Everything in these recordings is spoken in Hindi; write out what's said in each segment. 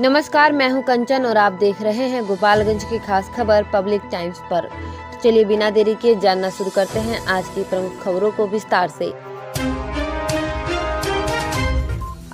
नमस्कार, मैं हूं कंचन और आप देख रहे हैं गोपालगंज की खास खबर पब्लिक टाइम्स पर। तो चलिए बिना देरी किए जानना शुरू करते हैं आज की प्रमुख खबरों को विस्तार से।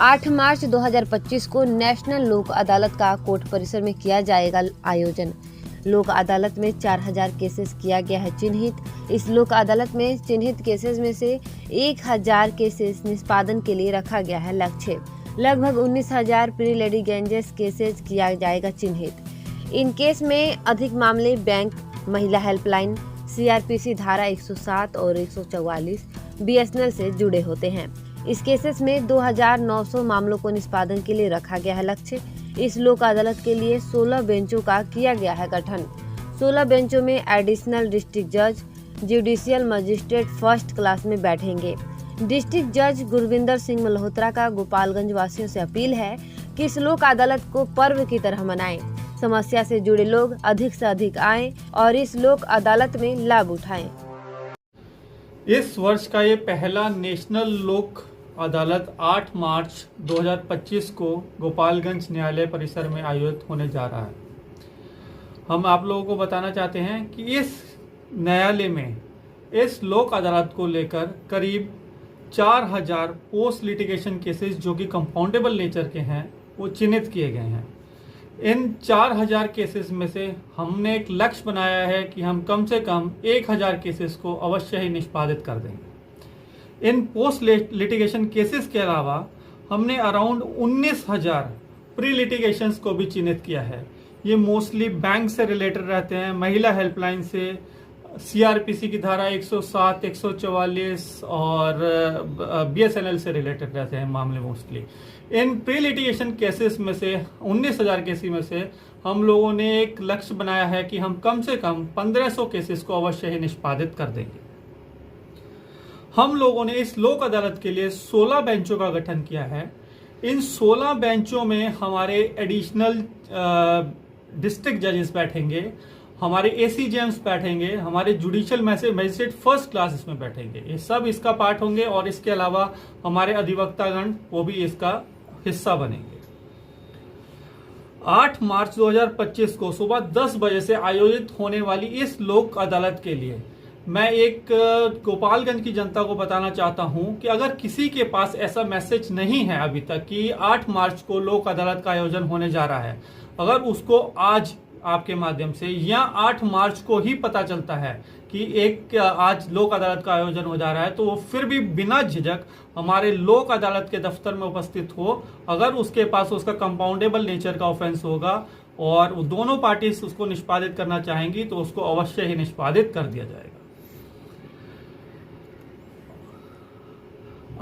8 मार्च 2025 को नेशनल लोक अदालत का कोर्ट परिसर में किया जाएगा आयोजन। लोक अदालत में 4000 केसेस किया गया है चिन्हित। इस लोक अदालत में चिन्हित केसेस में से 1000 केसेस निष्पादन के लिए रखा गया है लक्ष्य। लगभग 19,000 प्री लिटिगेंजेस केसेस किया जाएगा चिन्हित। इन केस में अधिक मामले बैंक, महिला हेल्पलाइन, CRPC धारा 107 और 144 BSNL से जुड़े होते हैं। इस केसेस में 2900 मामलों को निष्पादन के लिए रखा गया है लक्ष्य। इस लोक अदालत के लिए 16 बेंचों का किया गया है गठन। 16 बेंचों में एडिशनल डिस्ट्रिक्ट जज, जुडिशियल मजिस्ट्रेट फर्स्ट क्लास में बैठेंगे। डिस्ट्रिक्ट जज गुरविंदर सिंह मल्होत्रा का गोपालगंज वासियों से अपील है कि इस लोक अदालत को पर्व की तरह मनाएं। समस्या से जुड़े लोग अधिक से अधिक आएं और इस लोक अदालत में लाभ उठाएं। इस वर्ष का ये पहला नेशनल लोक अदालत 8 मार्च 2025 को गोपालगंज न्यायालय परिसर में आयोजित होने जा रहा है। हम आप लोगों को बताना चाहते हैं कि इस न्यायालय में इस लोक अदालत को लेकर करीब 4000 पोस्ट लिटिगेशन केसेस जो कि कंपाउंडेबल नेचर के हैं वो चिन्हित किए गए हैं। इन 4000 केसेस में से हमने एक लक्ष्य बनाया है कि हम कम से कम 1000 केसेस को अवश्य ही निष्पादित कर देंगे। इन पोस्ट लिटिगेशन केसेस के अलावा हमने अराउंड 19,000 प्री लिटिगेशंस को भी चिन्हित किया है। ये मोस्टली बैंक से रिलेटेड रहते हैं, महिला हेल्पलाइन से, CRPC की धारा 107, 144 और BSNL से रिलेटेड रहते हैं मामले मोस्टली। इन प्री लिटिगेशन केसेस में से 19,000 केसेस में से हम लोगों ने एक लक्ष्य बनाया है कि हम कम से कम 1500 केसेस को अवश्य ही निष्पादित कर देंगे। हम लोगों ने इस लोक अदालत के लिए 16 बेंचों का गठन किया है। इन 16 बेंचों में हमारे एडिशनल डिस्ट्रिक्ट जजेस बैठेंगे, हमारे ACJMs बैठेंगे, हमारे जुडिशियल मजिस्ट्रेट फर्स्ट क्लास इसमें बैठेंगे। ये सब इसका पार्ट होंगे और इसके अलावा हमारे अधिवक्तागण वो भी इसका हिस्सा बनेंगे। 8 मार्च 2025 को सुबह 10 बजे से आयोजित होने वाली इस लोक अदालत के लिए मैं एक गोपालगंज की जनता को बताना चाहता हूं कि अगर किसी के पास ऐसा मैसेज नहीं है अभी तक कि 8 मार्च को लोक अदालत का आयोजन होने जा रहा है, अगर उसको आज आपके माध्यम से या 8 मार्च को ही पता चलता है कि आज लोक अदालत का आयोजन हो जा रहा है, तो वो फिर भी बिना झिझक हमारे लोक अदालत के दफ्तर में उपस्थित हो। अगर उसके पास उसका कंपाउंडेबल नेचर का ऑफेंस होगा और वो दोनों पार्टीज उसको निष्पादित करना चाहेंगी तो उसको अवश्य ही निष्पादित कर दिया जाएगा।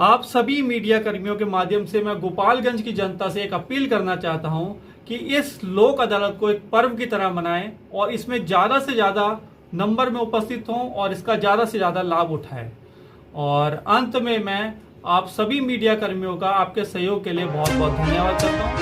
आप सभी मीडिया कर्मियों के माध्यम से मैं गोपालगंज की जनता से एक अपील करना चाहता हूं कि इस लोक अदालत को एक पर्व की तरह मनाएं और इसमें ज्यादा से ज्यादा नंबर में उपस्थित हों और इसका ज्यादा से ज्यादा लाभ उठाएं। और अंत में मैं आप सभी मीडिया कर्मियों का आपके सहयोग के लिए बहुत बहुत धन्यवाद करता हूं।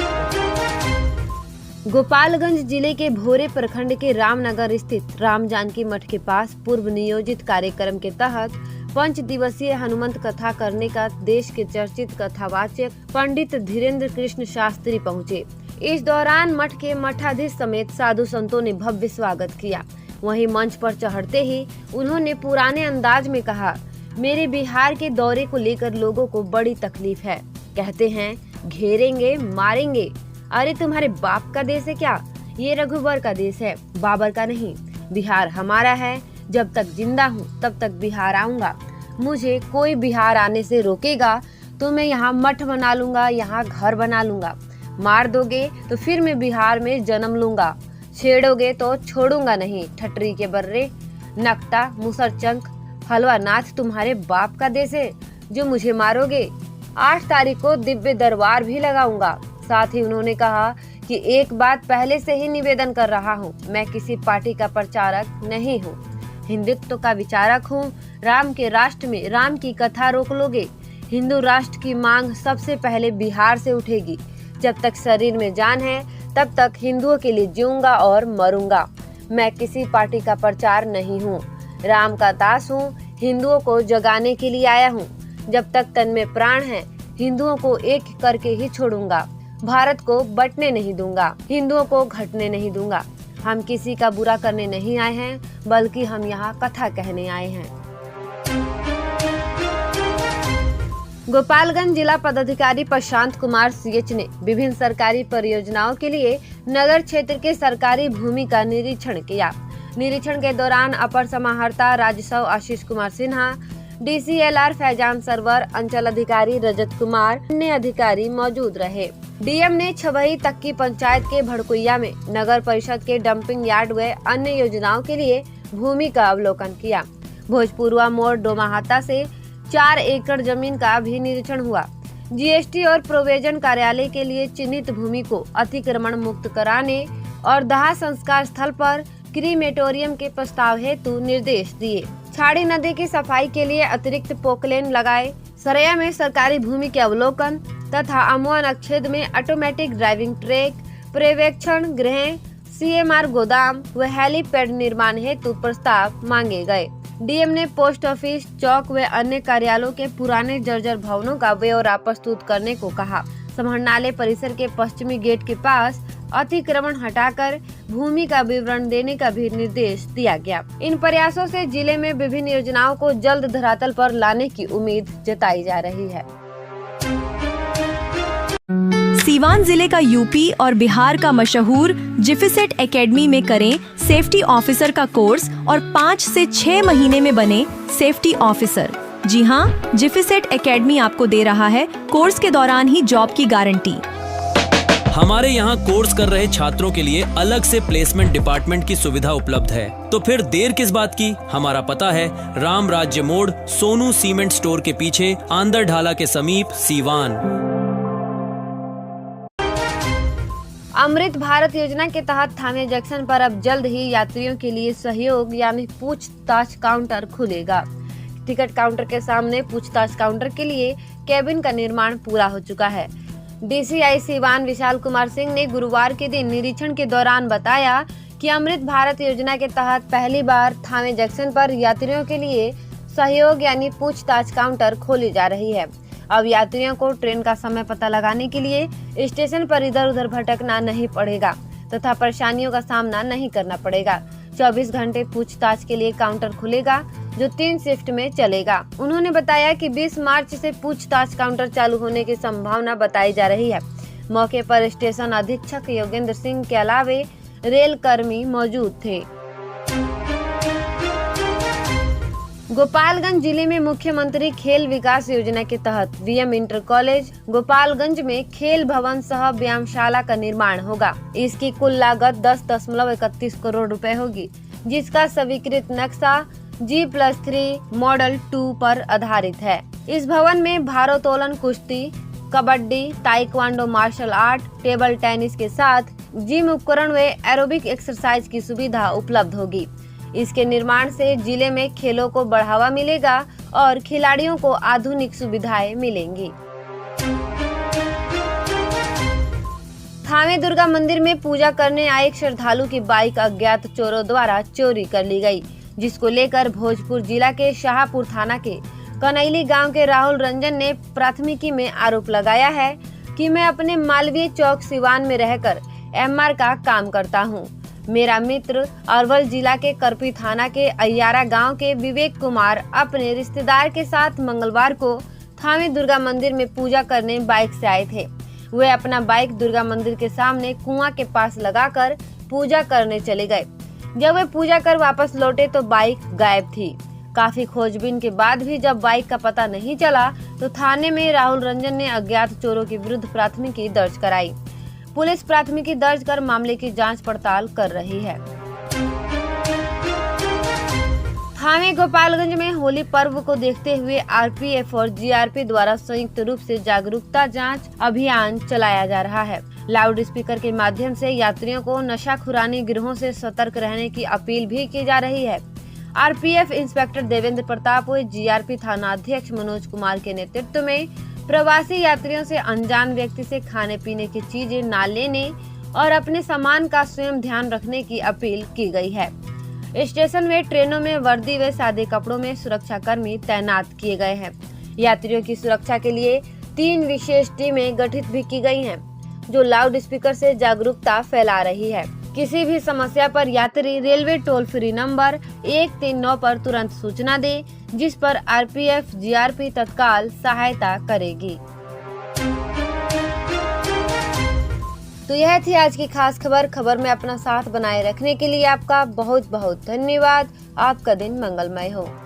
गोपालगंज जिले के भोरे प्रखंड के रामनगर स्थित राम जानकी मठ के पास पूर्व नियोजित कार्यक्रम के तहत 5 दिवसीय हनुमंत कथा करने का देश के चर्चित कथावाचक पंडित धीरेन्द्र कृष्ण शास्त्री पहुँचे। इस दौरान मठ के मठाधीश समेत साधु संतों ने भव्य स्वागत किया। वहीं मंच पर चढ़ते ही उन्होंने पुराने अंदाज में कहा, मेरे बिहार के दौरे को लेकर लोगों को बड़ी तकलीफ है। कहते हैं घेरेंगे, मारेंगे। अरे तुम्हारे बाप का देश है क्या? ये रघुवर का देश है, बाबर का नहीं। बिहार हमारा है। जब तक जिंदा हूँ तब तक बिहार आऊंगा। मुझे कोई बिहार आने से रोकेगा तो मैं यहाँ मठ बना लूंगा, यहाँ घर बना लूंगा। मार दोगे तो फिर मैं बिहार में जन्म लूंगा। छेड़ोगे तो छोड़ूंगा नहीं। ठटरी के बर्रे, नकटा, मुसरचंक, हलवा नाथ तुम्हारे बाप का देश है जो मुझे मारोगे। 8 तारीख को दिव्य दरबार भी लगाऊंगा। साथ ही उन्होंने कहा कि एक बात पहले से ही निवेदन कर रहा हूँ, मैं किसी पार्टी का प्रचारक नहीं हूँ, हिंदुत्व का विचारक हूँ। राम के राष्ट्र में राम की कथा रोक लोगे। हिंदू राष्ट्र की मांग सबसे पहले बिहार से उठेगी। जब तक शरीर में जान है तब तक हिंदुओं के लिए जीऊंगा और मरूंगा। मैं किसी पार्टी का प्रचार नहीं हूँ, राम का दास हूँ। हिंदुओं को जगाने के लिए आया हूँ। जब तक तन में प्राण है हिंदुओं को एक करके ही छोड़ूंगा। भारत को बंटने नहीं दूंगा, हिंदुओं को घटने नहीं दूंगा। हम किसी का बुरा करने नहीं आए हैं, बल्कि हम यहाँ कथा कहने आए हैं। गोपालगंज जिला पदाधिकारी प्रशांत कुमार CH ने विभिन्न सरकारी परियोजनाओं के लिए नगर क्षेत्र के सरकारी भूमि का निरीक्षण किया। निरीक्षण के दौरान अपर समाहर्ता राजस्व आशीष कुमार सिन्हा, DCLR फैजान सरवर, अंचल अधिकारी रजत कुमार, अन्य अधिकारी मौजूद रहे। DM ने छबही तक्की पंचायत के भड़कुइया में नगर परिषद के डंपिंग यार्ड व अन्य योजनाओं के लिए भूमि का अवलोकन किया। भोजपुरवा मोड़ डोमाहाता से 4 एकड़ जमीन का भी निरीक्षण हुआ। GST और प्रोविजन कार्यालय के लिए चिन्हित भूमि को अतिक्रमण मुक्त कराने और दाह संस्कार स्थल पर क्रीमेटोरियम के प्रस्ताव हेतु निर्देश दिए। छाड़ी नदी की सफाई के लिए अतिरिक्त पोकलेन लगाए। सरैया में सरकारी भूमि के अवलोकन तथा अमवा नक्षेत्र में ऑटोमेटिक ड्राइविंग ट्रैक, पर्यवेक्षण गृह, CMR गोदाम व हेलीपैड निर्माण हेतु प्रस्ताव मांगे गए। DM ने पोस्ट ऑफिस, चौक व अन्य कार्यालयों के पुराने जर्जर भवनों का ब्यौरा प्रस्तुत करने को कहा। समाहरणालय परिसर के पश्चिमी गेट के पास अतिक्रमण हटाकर भूमि का विवरण देने का भी निर्देश दिया गया। इन प्रयासों से जिले में विभिन्न योजनाओं को जल्द धरातल पर लाने की उम्मीद जताई जा रही है। सीवान जिले का यूपी और बिहार का मशहूर जिफिसेट एकेडमी में करें सेफ्टी ऑफिसर का कोर्स और 5 से 6 महीने में बने सेफ्टी ऑफिसर। जी हाँ, जिफिसेट एकेडमी आपको दे रहा है कोर्स के दौरान ही जॉब की गारंटी। हमारे यहाँ कोर्स कर रहे छात्रों के लिए अलग से प्लेसमेंट डिपार्टमेंट की सुविधा उपलब्ध है। तो फिर देर किस बात की? हमारा पता है राम राज्य मोड़, सोनू सीमेंट स्टोर के पीछे, आंदर ढाला के समीप, सीवान। अमृत भारत योजना के तहत थाने जंक्शन पर अब जल्द ही यात्रियों के लिए सहयोग यानी पूछताछ काउंटर खुलेगा। टिकट काउंटर के सामने पूछताछ काउंटर के लिए केबिन का निर्माण पूरा हो चुका है। DCI सीवान विशाल कुमार सिंह ने गुरुवार के दिन निरीक्षण के दौरान बताया कि अमृत भारत योजना के तहत पहली बार थाने जंक्शन पर यात्रियों के लिए सहयोग यानी पूछताछ काउंटर खोली जा रही है। अब यात्रियों को ट्रेन का समय पता लगाने के लिए स्टेशन पर इधर उधर भटकना नहीं पड़ेगा तथा परेशानियों का सामना नहीं करना पड़ेगा। 24 घंटे पूछताछ के लिए काउंटर खुलेगा जो 3 शिफ्ट में चलेगा। उन्होंने बताया कि 20 मार्च से पूछताछ काउंटर चालू होने की संभावना बताई जा रही है। मौके पर स्टेशन अधीक्षक योगेंद्र सिंह के अलावे रेल कर्मी मौजूद थे। गोपालगंज जिले में मुख्यमंत्री खेल विकास योजना के तहत VM इंटर कॉलेज गोपालगंज में खेल भवन सह व्यायामशाला का निर्माण होगा। इसकी कुल लागत 10.31 करोड़ रुपए होगी, जिसका स्वीकृत नक्शा G+3 मॉडल 2 पर आधारित है। इस भवन में भारोत्तोलन, कुश्ती, kabaddi, taekwondo, martial art, table tennis के साथ जिम उपकरण व एरोबिक एक्सरसाइज की सुविधा उपलब्ध होगी। इसके निर्माण से जिले में खेलों को बढ़ावा मिलेगा और खिलाड़ियों को आधुनिक सुविधाएं मिलेंगी। थावे दुर्गा मंदिर में पूजा करने आए एक श्रद्धालु की बाइक अज्ञात चोरों द्वारा चोरी कर ली गई, जिसको लेकर भोजपुर जिला के शाहपुर थाना के कनैली गांव के राहुल रंजन ने प्राथमिकी में आरोप लगाया है कि मैं अपने मालवीय चौक सिवान में रहकर MR का काम करता हूं। मेरा मित्र अरवल जिला के करपी थाना के अय्यारा गांव के विवेक कुमार अपने रिश्तेदार के साथ मंगलवार को थावे दुर्गा मंदिर में पूजा करने बाइक से आए थे। वे अपना बाइक दुर्गा मंदिर के सामने कुआं के पास लगाकर पूजा करने चले गए। जब वे पूजा कर वापस लौटे तो बाइक गायब थी। काफी खोजबीन के बाद भी जब बाइक का पता नहीं चला तो थाने में राहुल रंजन ने अज्ञात चोरों के विरुद्ध प्राथमिकी दर्ज कराई। पुलिस प्राथमिकी दर्ज कर मामले की जांच पड़ताल कर रही है। थावे गोपालगंज में होली पर्व को देखते हुए RPF और GRP द्वारा संयुक्त रूप से जागरूकता जांच अभियान चलाया जा रहा है। लाउड स्पीकर के माध्यम से यात्रियों को नशाखुरानी गिरोहों से सतर्क रहने की अपील भी की जा रही है। RPF इंस्पेक्टर देवेंद्र प्रताप व GRP थाना अध्यक्ष मनोज कुमार के नेतृत्व में प्रवासी यात्रियों से अनजान व्यक्ति से खाने पीने की चीजें न लेने और अपने सामान का स्वयं ध्यान रखने की अपील की गई है। स्टेशन व ट्रेनों में वर्दी व सादे कपड़ों में सुरक्षा कर्मी तैनात किए गए हैं। यात्रियों की सुरक्षा के लिए 3 विशेष टीमें गठित भी की गई हैं। जो लाउड स्पीकर से जागरूकता फैला रही है। किसी भी समस्या पर यात्री रेलवे टोल फ्री नंबर 139 पर तुरंत सूचना दे, जिस पर आरपीएफ जीआरपी तत्काल सहायता करेगी। तो यह थी आज की खास खबर में अपना साथ बनाए रखने के लिए आपका बहुत बहुत धन्यवाद। आपका दिन मंगलमय हो।